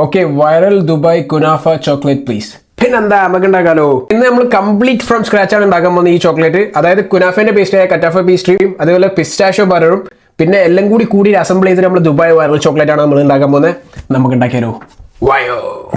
Okay, viral Dubai kunafa chocolate please. പിന്നെന്താ നമുക്ക് ഉണ്ടാക്കാലോ. ഇന്ന് നമ്മൾ കംപ്ലീറ്റ് ഫ്രം സ്ക്രാച്ച് ആണ് ഉണ്ടാക്കാൻ പോകുന്നത് ഈ ചോക്ലേറ്റ്. അതായത് കുനാഫേന്റെ പേസ്റ്റായ കറ്റാഫ പേസ്ട്രിയും അതുപോലെ പിസ്റ്റാഷ്യോ ബട്ടറും പിന്നെ എല്ലാം കൂടി അസംബിൾ ചെയ്തിട്ട് നമ്മൾ ദുബായ് വൈറൽ ചോക്ലേറ്റ് ആണ് നമ്മൾ ഉണ്ടാക്കാൻ പോകുന്നത്. നമുക്ക് ഉണ്ടാക്കിയാലോ.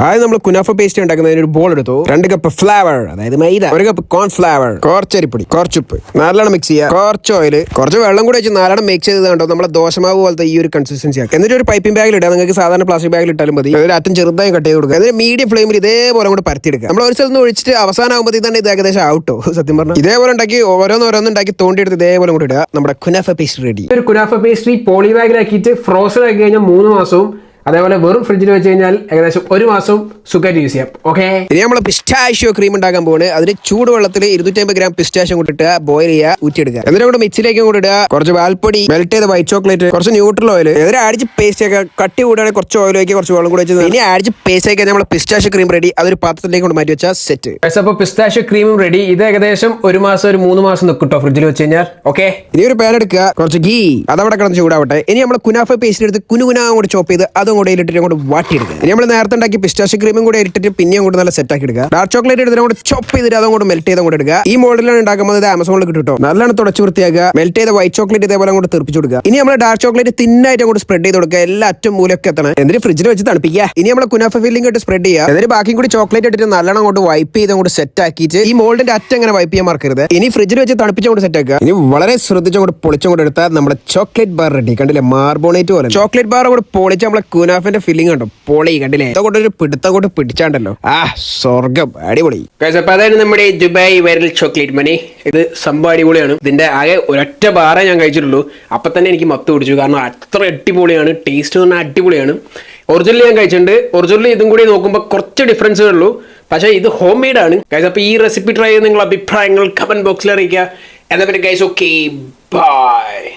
ആദ്യം നമ്മൾ കുനാഫ പേസ്റ്റ് ഉണ്ടാക്കുന്നതിന് ഒരു ബോൾ എടുത്തു. 2 കപ്പ് ഫ്ലവർ, അതായത് മൈദ, 1 കപ്പ് കോൺഫ്ലവർ, കുറച്ച് അരിപ്പൊടി, കുറച്ച് ഉപ്പ്, നല്ലോണം മിക്സ് ചെയ്യുക. കുറച്ച് ഓയിൽ, കുറച്ച് വെള്ളം കൂടി വെച്ച് നല്ലോണം മിക്സ് ചെയ്ത് കണ്ടോ നമ്മളെ ദോശമാവ് പോലത്തെ ഈ ഒരു കൺസിസ്റ്റൻസി ആക്കി. എന്നിട്ട് ഒരു പൈപ്പിംഗ് ബാഗിൽ ഇടാം. നിങ്ങൾക്ക് സാധാരണ പ്ലാസ്റ്റിക് ബാഗിൽ ഇട്ടാലും മതി. ഒരു അറ്റം ചെറുതായി കട്ട് ചെയ്ത് കൊടുക്കുക. എന്നിട്ട് മീഡിയം ഫ്ലെയിമിൽ ഇതേപോലെ കൂടെ പരത്തിയെടുക്കുക. നമ്മൾ ഒരു സ്ഥലത്ത് നിന്ന് ഒഴിച്ചിട്ട് അവസാനം ആകുമ്പോൾ തന്നെ ഇത് ഏകദേശം ഔട്ടോ. സത്യം പറഞ്ഞാൽ ഇതേപോലെ ഉണ്ടാക്കി ഓരോന്നോരോന്നും ഉണ്ടാക്കി തോണ്ടിയെടുത്ത് ഇതേപോലെ കൂടി ഇടുക. നമ്മുടെ കുനാഫ പേസ്ട്രി റെഡി. ഒരു കുനാഫ പേസ്ട്രി പോളി ബാഗിലാക്കിയിട്ട് ഫ്രോസൺ ആക്കി കഴിഞ്ഞാൽ 3 മാസവും അതേപോലെ വെറും ഫ്രിഡ്ജിൽ വെച്ച് കഴിഞ്ഞാൽ ഏകദേശം 1 മാസവും സുഖമായിട്ട് യൂസ് ചെയ്യാം. ഓക്കെ, ഇനി നമ്മൾ പിസ്റ്റാഷ്യോ ക്രീം ഉണ്ടാക്കാൻ പോകുന്നത്. അതിന് ചൂടുവെള്ളത്തിൽ 250 ഗ്രാം പിസ്റ്റാഷ്യോ കൊണ്ടിട്ട് ബോയിൽ ചെയ്യുക, ഊറ്റിയെടുക്കുക. എന്നിട്ട് കൂടെ മിക്സിലേക്ക് കൂടി ഇടുക. കുറച്ച് പാൽപ്പൊടി, മെൽറ്റ് ചെയ്ത വൈറ്റ് ചോക്ലേറ്റ്, കുറച്ച് ന്യൂട്രൽ ഓയിൽ, എന്നിട്ട് അടിച്ച് പേസ്റ്റ് ആക്കുക. കട്ടി കൂടാതെ കുറച്ച് ഓയിൽ വയ്ക്കുക, കുറച്ച് വെള്ളം കൂടെ വെച്ച് ഇനി അടിച്ച് പേസ്റ്റ് ആക്കിയാൽ നമ്മൾ പിസ്റ്റാഷ്യോ ക്രീം റെഡി. അതൊരു പാത്രത്തിലേക്ക് കൊണ്ട് മാറ്റി വെച്ചാൽ സെറ്റ്. അപ്പോൾ പിസ്റ്റാഷ്യോ ക്രീമും റെഡി. ഇത് ഏകദേശം 1 മാസം 3 മാസം നിൽക്കട്ടോ ഫ്രിഡ്ജിൽ വെച്ച് കഴിഞ്ഞാൽ. ഓക്കെ, ഇനി ഒരു പാൻ എടുക്കുക, കുറച്ച് ഗീ, അതവിടെ കിടന്ന് ചൂടാവട്ടെ. ഇനി നമ്മൾ കുനാഫ പേസ്റ്റ് എടുത്ത് കുനുകുനാ കൂടി ചോപ്പ് ചെയ്ത് അതും കൂടെ ഇട്ടിട്ട് കൊണ്ട് വാട്ടിയെടുക്കുക. ഇനി നമ്മൾ നേരത്തെ ഉണ്ടാക്കി പിസ്റ്റാഷ്യോ ക്രീമും കൂടെ ഇട്ടിട്ട് പിന്നെയും കൂടെ നല്ല സെറ്റ് ആക്കി എടുക്കുക. ഡാർക്ക് ചോക്ലേറ്റ് എടുത്തിട്ട് കൂടെ ചോപ്പ് ചെയ്തിട്ട് അതും കൂടെ മെൽറ്റ് ചെയ്തും കൂടെ എടുക്കുക. ഈ മോഡലാണ് ഉണ്ടാക്കുമ്പോൾ ആമസോണിൽ കിട്ടും. നല്ലോണം തുടച്ചു വൃത്തിയാക്കുക. മെൽറ്റ് ചെയ്ത വൈറ്റ് ചോക്ലേറ്റ് ഇതേപോലെ കൂടെ തെറിപ്പിച്ചു കൊടുക്കുക. ഇനി നമ്മൾ ഡാർക്ക് ചോക്ലേറ്റ് തിന്നായിട്ട് കൂടെ സ്പ്രെഡ് ചെയ്ത് കൊടുക്കുക. എല്ലാ അറ്റം മൂലൊക്കെ എത്തണം. എന്നിട്ട് ഫ്രിഡ്ജിൽ വെച്ച് തണുപ്പിക്കുക. ഇനി നമ്മൾ കുനാഫ ഫില്ലിംഗ് ഇട്ട് സ്പ്രെഡ് ചെയ്യുക. എന്നിട്ട് ബാക്കി കൂടി ചോക്ലേറ്റ് ഇട്ടിട്ട് നല്ലോണം കൊണ്ട് വൈപ്പ് ചെയ്തും കൂടെ സെറ്റ് ആക്കിയിട്ട് ഈ മോൾഡിന്റെ അറ്റം അങ്ങനെ വൈപ്പ് ചെയ്യാൻ മറക്കരുത്. ഇനി ഫ്രിഡ്ജിൽ വെച്ച് തണുപ്പിച്ചും കൂടെ സെറ്റ് ആക്കുക. ഇനി വളരെ ശ്രദ്ധിച്ചും കൂടെ പൊളിച്ചും കൂടെ എടുത്താൽ നമ്മുടെ ചോക്ലേറ്റ് ബാർ റെഡി. കണ്ടില്ലേ, മാർബോണേറ്റ് പോലെ ചോക്ലേറ്റ് ബാർ കൂടെ പൊളിച്ച് നമ്മളെ കുനാഫിന്റെ ഫില്ലിംഗ് കണ്ടോ പൊളി. കണ്ടില്ലേ, ഇതൊരു പിടുത്തം കൊണ്ട് പിടിച്ചാണ്ടല്ലോ. സ്വർഗം, അടിപൊളി. അപ്പൊ അതായത് നമ്മുടെ ദുബായ് വൈറൽ ചോക്ലേറ്റ് മണി. ഇത് സംഭവം അടിപൊളിയാണ്. ഇതിന്റെ ആകെ ഒരൊറ്റ ബാറേ ഞാൻ കഴിച്ചിട്ടുള്ളൂ. അപ്പൊ തന്നെ എനിക്ക് മത്ത് പിടിച്ചു. കാരണം അത്ര അടിപൊളിയാണ്. ടേസ്റ്റ് പറഞ്ഞാൽ അടിപൊളിയാണ്. ഒറിജിനൽ ഞാൻ കഴിച്ചിട്ടുണ്ട്. ഒറിജിനൽ ഇതും കൂടി നോക്കുമ്പോൾ കുറച്ച് ഡിഫറൻസേ ഉള്ളൂ. പക്ഷേ ഇത് ഹോം മെയ്ഡ് ആണ്. അപ്പോൾ ഈ റെസിപ്പി ട്രൈ ചെയ്ത് നിങ്ങളുടെ അഭിപ്രായങ്ങൾ കമന്റ് ബോക്സിൽ അറിയിക്കുക. എന്നാ പിന്നെ ഗൈസ്, ഓക്കെ, ബൈ.